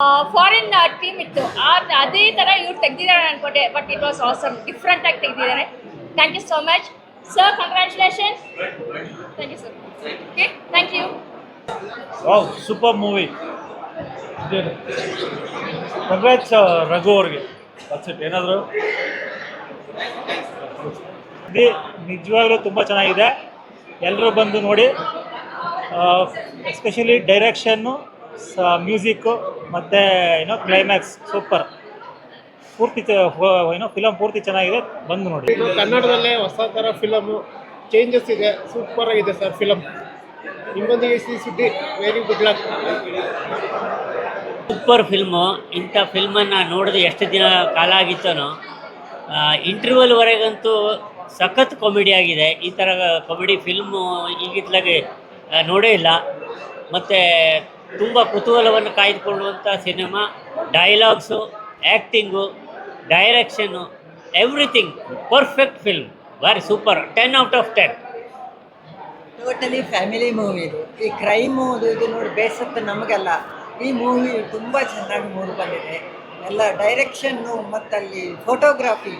Foreign team ಇತ್ತು ಅದೇ ಥರ ಇವ್ರು ತೆಗ್ದಿದ್ದಾರೆ ಅನ್ಕೊಂಡೆ. But it was awesome, different ಆಗಿ ತೆಗ್ದಿದ್ದಾರೆ. Thank you so much sir, congratulation. Thank you sir. Okay, thank you. Wow, super movie. Congrats Raghu ಅವ್ರಿಗೆ. ಏನಾದರೂ ನಿಜವಾಗ್ಲೂ ತುಂಬ ಚೆನ್ನಾಗಿದೆ, ಎಲ್ಲರೂ ಬಂದು ನೋಡಿ. ಎಸ್ಪೆಷಲಿ ಡೈರೆಕ್ಷನ್ನು, ಮ್ಯೂಸಿಕ್ಕು ಮತ್ತು ಕ್ಲೈಮ್ಯಾಕ್ಸ್ ಸೂಪರ್. ಪೂರ್ತಿ ಫಿಲಮ್ ಪೂರ್ತಿ ಚೆನ್ನಾಗಿದೆ, ಬಂದು ನೋಡಿ. ಇದು ಕನ್ನಡದಲ್ಲೇ ಹೊಸ ಥರ ಫಿಲಮು, ಚೇಂಜಸ್ ಇದೆ, ಸೂಪರ್ ಆಗಿದೆ ಸರ್ ಫಿಲಮ್. ನಿಮ್ಮೊಂದಿಗೆ ಸುದ್ದಿ, very good luck. Super film. ಇಂಥ ಫಿಲ್ಮನ್ನು ನೋಡಿದ್ರೆ ಎಷ್ಟು ದಿನ ಕಾಲ ಆಗಿತ್ತನೋ. ಇಂಟರ್ವಲ್ವರೆಗಂತೂ ಸಖತ್ ಕಾಮಿಡಿ ಆಗಿದೆ. ಈ ಥರ ಕಾಮಿಡಿ ಫಿಲ್ಮು ಈಗಿತ್ಲಾಗೆ ನೋಡೇ ಇಲ್ಲ. ಮತ್ತು ತುಂಬ ಕುತೂಹಲವನ್ನು ಕಾಯ್ದುಕೊಳ್ಳುವಂಥ cinema. Dialogues, acting, direction, everything perfect film. Very super. 10 out of 10. Totally family movie ಇದು. ಈ ಕ್ರೈಮು ಇದು ನೋಡಿ ಬೇಸತ್ತು ನಮಗೆಲ್ಲ. ಈ ಮೂವಿ ತುಂಬ ಚೆನ್ನಾಗಿ ಮೂಡಿ ಬಂದಿದೆ. ಎಲ್ಲ ಡೈರೆಕ್ಷನ್ನು ಮತ್ತು ಅಲ್ಲಿ ಫೋಟೋಗ್ರಾಫಿ,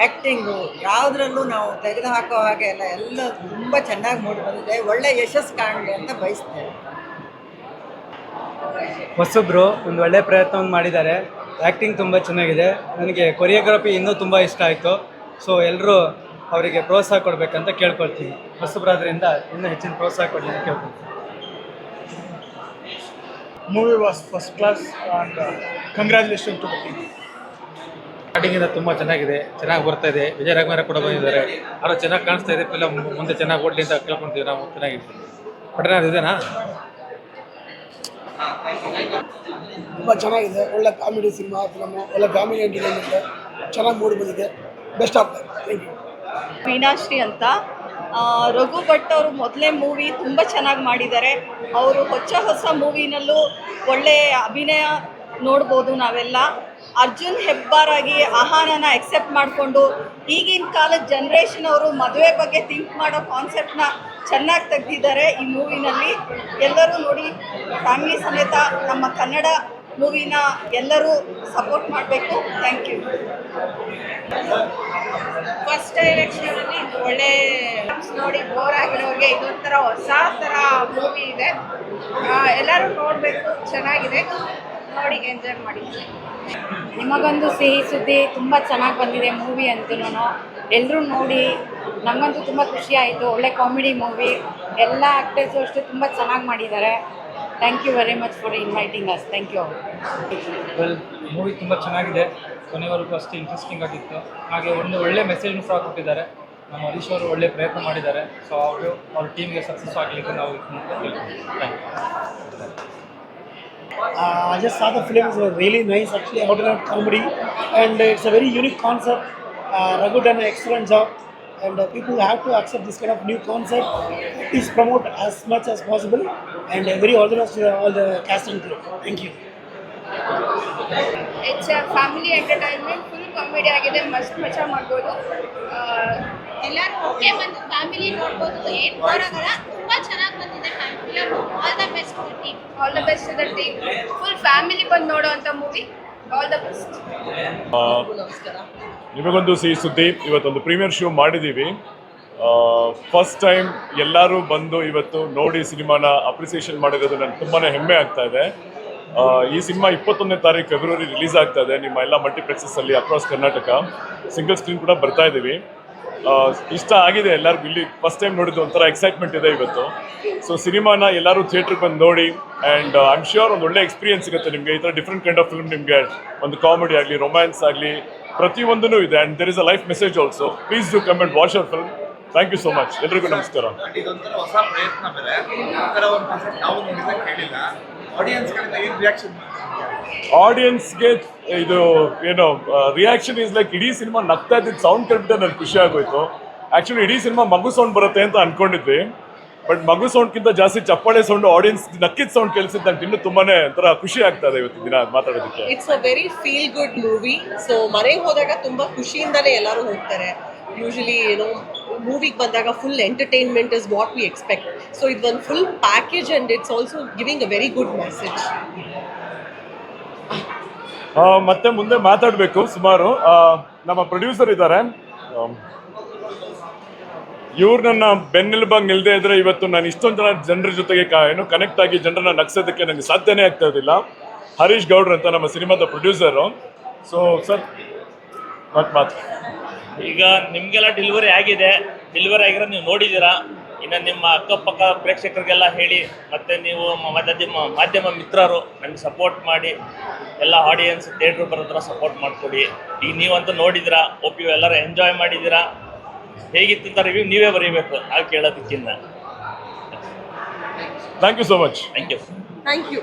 ಆ್ಯಕ್ಟಿಂಗು ಯಾವುದರಲ್ಲೂ ನಾವು ತೆಗೆದು ಹಾಕೋ ಹಾಗೆ ಎಲ್ಲ ತುಂಬ ಚೆನ್ನಾಗಿ ಮೂಡಿ ಬಂದಿದೆ. ಒಳ್ಳೆ ಯಶಸ್ಸು ಕಾಣಲಿ ಅಂತ ಬಯಸ್ತೇವೆ. ಹೊಸಬ್ರು ಒಂದು ಒಳ್ಳೆಯ ಪ್ರಯತ್ನವನ್ನು ಮಾಡಿದ್ದಾರೆ. ಆ್ಯಕ್ಟಿಂಗ್ ತುಂಬ ಚೆನ್ನಾಗಿದೆ. ನನಗೆ ಕೊರಿಯೋಗ್ರಫಿ ಇನ್ನೂ ತುಂಬ ಇಷ್ಟ ಆಯಿತು. ಸೊ ಎಲ್ಲರೂ ಅವರಿಗೆ ಪ್ರೋತ್ಸಾಹ ಕೊಡಬೇಕಂತ ಕೇಳ್ಕೊಳ್ತೀನಿ. ಹೊಸಬ್ರಾದ್ರಿಂದ ಇನ್ನೂ ಹೆಚ್ಚಿನ ಪ್ರೋತ್ಸಾಹ ಕೊಡಲಿ ಅಂತ ಕೇಳ್ಕೊಳ್ತೀನಿ. Movie was first class and congratulation to the team. ಸ್ಟಾರ್ಟಿಂಗಿಂದ ತುಂಬ ಚೆನ್ನಾಗಿದೆ, ಚೆನ್ನಾಗಿ ಬರ್ತಾ ಇದೆ. ವಿಜಯ ರಾಘವೇಂದ್ರ ಕೂಡ ಬಂದಿದ್ದಾರೆ, ಅವರು ಚೆನ್ನಾಗಿ ಕಾಣಿಸ್ತಾ ಇದೆ. ಫಿಲಮ್ ಮುಂದೆ ಚೆನ್ನಾಗಿ ಓಡಲಿ ಅಂತ ಕೇಳ್ಕೊಳ್ತೀವಿ ನಾವು. ಚೆನ್ನಾಗಿದೆ. ಪಟ್ಟಣ ಇದೇನಾ? ತುಂಬ ಚೆನ್ನಾಗಿದೆ. ಒಳ್ಳೆ ಕಾಮಿಡಿ ಸಿನಿಮಾ ಫಿಲಮು, ಒಳ್ಳೆ ಫ್ಯಾಮಿಲಿ ಎಂಟರ್ಟೈನ್ಮೆಂಟ್, ಚೆನ್ನಾಗಿ ಮೂಡಿ ಬಂದಿದೆ. Best of luck. Thank you. Meenashree ಅಂತ. ರಘು ಭಟ್ ಅವರು ಮೊದಲೇ ಮೂವಿ ತುಂಬ ಚೆನ್ನಾಗಿ ಮಾಡಿದ್ದಾರೆ. ಅವರು ಹೊಸ ಮೂವಿನಲ್ಲೂ ಒಳ್ಳೆಯ ಅಭಿನಯ ನೋಡ್ಬೋದು ನಾವೆಲ್ಲ. ಅರ್ಜುನ್ ಹೆಬ್ಬಾರಾಗಿ ಆಹಾರನ ಎಕ್ಸೆಪ್ಟ್ ಮಾಡಿಕೊಂಡು ಈಗಿನ ಕಾಲದ ಜನ್ರೇಷನ್ ಅವರು ಮದುವೆ ಬಗ್ಗೆ ಥಿಂಕ್ ಮಾಡೋ ಕಾನ್ಸೆಪ್ಟನ್ನ ಚೆನ್ನಾಗಿ ತೆಗೆದಿದ್ದಾರೆ ಈ ಮೂವಿನಲ್ಲಿ. ಎಲ್ಲರೂ ನೋಡಿ, ಫ್ಯಾಮಿಲಿ ಸಮೇತ ನಮ್ಮ ಕನ್ನಡ ಮೂವಿನ ಎಲ್ಲರೂ ಸಪೋರ್ಟ್ ಮಾಡಬೇಕು. Thank you. ಫಸ್ಟ್ ಡೈರೆಕ್ಷನಲ್ಲಿ ಒಳ್ಳೆ ನೋಡಿ ಬೋರ್ ಆಗಿರೋರಿಗೆ ಇದೊಂಥರ ಹೊಸ ಥರ ಮೂವಿ ಇದೆ. ಎಲ್ಲರೂ ನೋಡಬೇಕು, ಚೆನ್ನಾಗಿದೆ, ನೋಡಿ ಎಂಜಾಯ್ ಮಾಡಿ. ನಿಮಗೊಂದು ಸಿಹಿ ಸುದ್ದಿ, ತುಂಬ ಚೆನ್ನಾಗಿ ಬಂದಿದೆ ಮೂವಿ ಅಂತೂ. ಎಲ್ಲರೂ ನೋಡಿ, ನಮಗಂತೂ ತುಂಬ ಖುಷಿ ಆಯಿತು. ಒಳ್ಳೆ ಕಾಮಿಡಿ ಮೂವಿ, ಎಲ್ಲ ಆ್ಯಕ್ಟರ್ಸು ಅಷ್ಟು ತುಂಬ ಚೆನ್ನಾಗಿ ಮಾಡಿದ್ದಾರೆ. Thank you very much for inviting us. Thank you. Movie ತುಂಬ ಚೆನ್ನಾಗಿದೆ, ಕೊನೆವರೆಗೂ ಅಷ್ಟು ಇಂಟ್ರೆಸ್ಟಿಂಗ್ ಆಗಿತ್ತು. ಹಾಗೆ ಒಂದು ಒಳ್ಳೆ ಮೆಸೇಜ್ನು ಸಹ ಕೊಟ್ಟಿದ್ದಾರೆ. ನಮ್ಮ ಹರೀಶ್ ಅವರು ಒಳ್ಳೆ ಪ್ರಯತ್ನ ಮಾಡಿದ್ದಾರೆ. ಸೊ ಅವ್ರ ಟೀಮ್ಗೆ ಸಕ್ಸಸ್ ಆಗಲಿಕ್ಕೆ ನಾವು I just saw the film. It was really nice, actually, out-and-out comedy, and it's a very unique concept. Raghu done an excellent job, and people have to accept this kind of new concept. Please promote as much as possible, and very all the best to all the cast and crew. Thank you. It's a family entertainment, full comedy ಆಗಿದೆ, ಮಸ್ತ್ ಮಜಾ ಮಾಡ್ಬೋದು. ಎಲ್ಲರೂ okay ಬಂದು family ನೋಡ್ಬೋದು, ಏನು ಬೋರಾಗಲ್ಲ. ತುಂಬ ಚೆನ್ನಾಗಿ ಬಂದಿದೆ film. All the best to the team. All the best to the team. Full family ಬಂದು ನೋಡೋವಂಥ ಮೂವಿ. All the best. ನಿಮಗೊಂದು ಸಿಹಿ ಸುದ್ದಿ, ಇವತ್ತೊಂದು ಪ್ರೀಮಿಯರ್ ಶೋ ಮಾಡಿದ್ದೀವಿ. ಫಸ್ಟ್ ಟೈಮ್ ಎಲ್ಲರೂ ಬಂದು ಇವತ್ತು ನೋಡಿ ಸಿನಿಮಾನ ಅಪ್ರಿಸಿಯೇಷನ್ ಮಾಡಿರೋದು ನನಗೆ ತುಂಬಾ ಹೆಮ್ಮೆ ಆಗ್ತಾ ಇದೆ. ಈ ಸಿನಿಮಾ 21ನೇ ತಾರೀಕು ಫೆಬ್ರವರಿ ರಿಲೀಸ್ ಆಗ್ತಾ ಇದೆ ನಿಮ್ಮ ಎಲ್ಲ ಮಲ್ಟಿಪ್ಲೆಕ್ಸಸ್ಸಲ್ಲಿ ಅಕ್ರಾಸ್ ಕರ್ನಾಟಕ. ಸಿಂಗಲ್ ಸ್ಕ್ರೀನ್ ಕೂಡ ಬರ್ತಾ ಇದ್ದೀವಿ. ಇಷ್ಟ ಆಗಿದೆ ಎಲ್ಲರಿಗೂ. ಇಲ್ಲಿ ಫಸ್ಟ್ ಟೈಮ್ ನೋಡಿದ್ದು ಒಂಥರ ಎಕ್ಸೈಟ್ಮೆಂಟ್ ಇದೆ ಇವತ್ತು. ಸೊ ಸಿನಿಮಾನ ಎಲ್ಲರೂ ಥಿಯೇಟ್ರಿಗೆ ಬಂದು ನೋಡಿ, ಆ್ಯಂಡ್ ಐ ಆಮ್ ಶ್ಯೂರ್ ಒಂದು ಒಳ್ಳೆ ಎಕ್ಸ್ಪೀರಿಯನ್ಸ್ ಸಿಗುತ್ತೆ ನಿಮಗೆ. ಈ ಥರ ಡಿಫ್ರೆಂಟ್ ಕೈಂಡ್ ಆಫ್ ಫಿಲ್ಮ್ ನಿಮಗೆ, ಒಂದು ಕಾಮಿಡಿ ಆಗಲಿ, ರೊಮ್ಯಾನ್ಸ್ ಆಗಲಿ, ಪ್ರತಿಯೊಂದೂ ಇದೆ. And there is a life message also. Please do come and watch our film. Thank you so much. ಎಲ್ರಿಗೂ ನಮಸ್ಕಾರ. ಇದೊಂಥರ ಹೊಸ ಪ್ರಯತ್ನ ಬೇರೆ, ಈ ಥರ ಒಂದು ಕಾನ್ಸೆಪ್ಟ್ ನಾವು ನೋಡಿದ್ರೆ ಕೇಳಿಲ್ಲ. ಆಡಿಯನ್ಸ್ಗಳಿಂದ ಏನು ರಿಯಾಕ್ಷನ್? ಆಡಿಯನ್ಸ್ಗೆ ಇದು ಏನೋ ರಿಯಾಕ್ಷನ್ ಈಸ್ ಲೈಕ್ ಇಡೀ ಸಿನಿಮಾ ನಗ್ತಾ ಇದ್ದಿದ್ದು ಸೌಂಡ್ ಕೇಳ್ಬಿಟ್ಟೆ ನನಗೆ ಖುಷಿ ಆಗೋಯ್ತು. ಆ್ಯಕ್ಚುಲಿ ಇಡೀ ಸಿನಿಮಾ ಮಗು ಸೌಂಡ್ ಬರುತ್ತೆ ಅಂತ ಅಂದ್ಕೊಂಡಿದ್ವಿ, ಬಟ್ ಮಗು ಸೌಂಡ್ಗಿಂತ ಜಾಸ್ತಿ ಚಪ್ಪಾಳೆ ಸೌಂಡ್, ಆಡಿಯನ್ಸ್ ನಕ್ಕಿದ ಸೌಂಡ್ ಕೇಳಿಸಿದ್ದು ನಂಗೆ ಇನ್ನೂ ತುಂಬಾ ಒಂಥರ ಖುಷಿ ಆಗ್ತಾ ಇದೆ ಇವತ್ತು ದಿನ ಮಾತಾಡೋದಕ್ಕೆ. It's a very feel good movie. So ಮನೆಗೆ ಹೋದಾಗ ತುಂಬ ಖುಷಿಯಿಂದಲೇ ಎಲ್ಲರೂ ಹೋಗ್ತಾರೆ. ಯೂಶಲಿ ಮೂವಿಗೆ ಬಂದಾಗ full entertainment is what we expect. So ಇದೊಂದು full package and it's also giving a very good message. ಮತ್ತೆ ಮುಂದೆ ಮಾತಾಡಬೇಕು ಸುಮಾರು. ನಮ್ಮ ಪ್ರೊಡ್ಯೂಸರ್ ಇದ್ದಾರೆ, ಇವ್ರು ನನ್ನ ಬೆನ್ನೆಲುಬಾಗಿ ನಿಲ್ಲದೆ ಇದ್ರೆ ಇವತ್ತು ನಾನು ಇಷ್ಟೊಂದು ಜನರ ಜೊತೆಗೆ ಕನೆಕ್ಟ್ ಆಗಿ ಜನರನ್ನ ನಗ್ಸೋದಕ್ಕೆ ನನಗೆ ಸಾಧ್ಯನೇ ಆಗ್ತಾ ಇರಲಿಲ್ಲ. ಹರೀಶ್ ಗೌಡ್ರು ಅಂತ ನಮ್ಮ ಸಿನಿಮಾದ ಪ್ರೊಡ್ಯೂಸರು. ಸೊ ಸರ್ ಮಾತು ಈಗ ನಿಮಗೆಲ್ಲ ಡೆಲಿವರಿ ಆಗಿದೆ, ಡೆಲಿವರಿ ಆಗಿರೋ ನೀವು ನೋಡಿದ್ದೀರಾ. ಇನ್ನು ನಿಮ್ಮ ಅಕ್ಕಪಕ್ಕ ಪ್ರೇಕ್ಷಕರಿಗೆಲ್ಲ ಹೇಳಿ, ಮತ್ತು ನೀವು ಮಾಧ್ಯಮ ಮಿತ್ರರು ನನಗೆ ಸಪೋರ್ಟ್ ಮಾಡಿ, ಎಲ್ಲ ಆಡಿಯನ್ಸ್ ಥಿಯೇಟ್ರ್ ಬರೋದ್ರ ಸಪೋರ್ಟ್ ಮಾಡಿಕೊಡಿ. ಈಗ ನೀವಂತೂ ನೋಡಿದ್ದೀರಾ, ಒಪ್ಪಿ ಎಲ್ಲರೂ ಎಂಜಾಯ್ ಮಾಡಿದ್ದೀರಾ. ಹೇಗಿತ್ತು ಅಂತ ರಿವ್ಯೂ ನೀವೇ ಬರೀಬೇಕು, ನಾವು ಕೇಳೋದಕ್ಕಿಂತ. Thank you so much. Thank you. Thank you.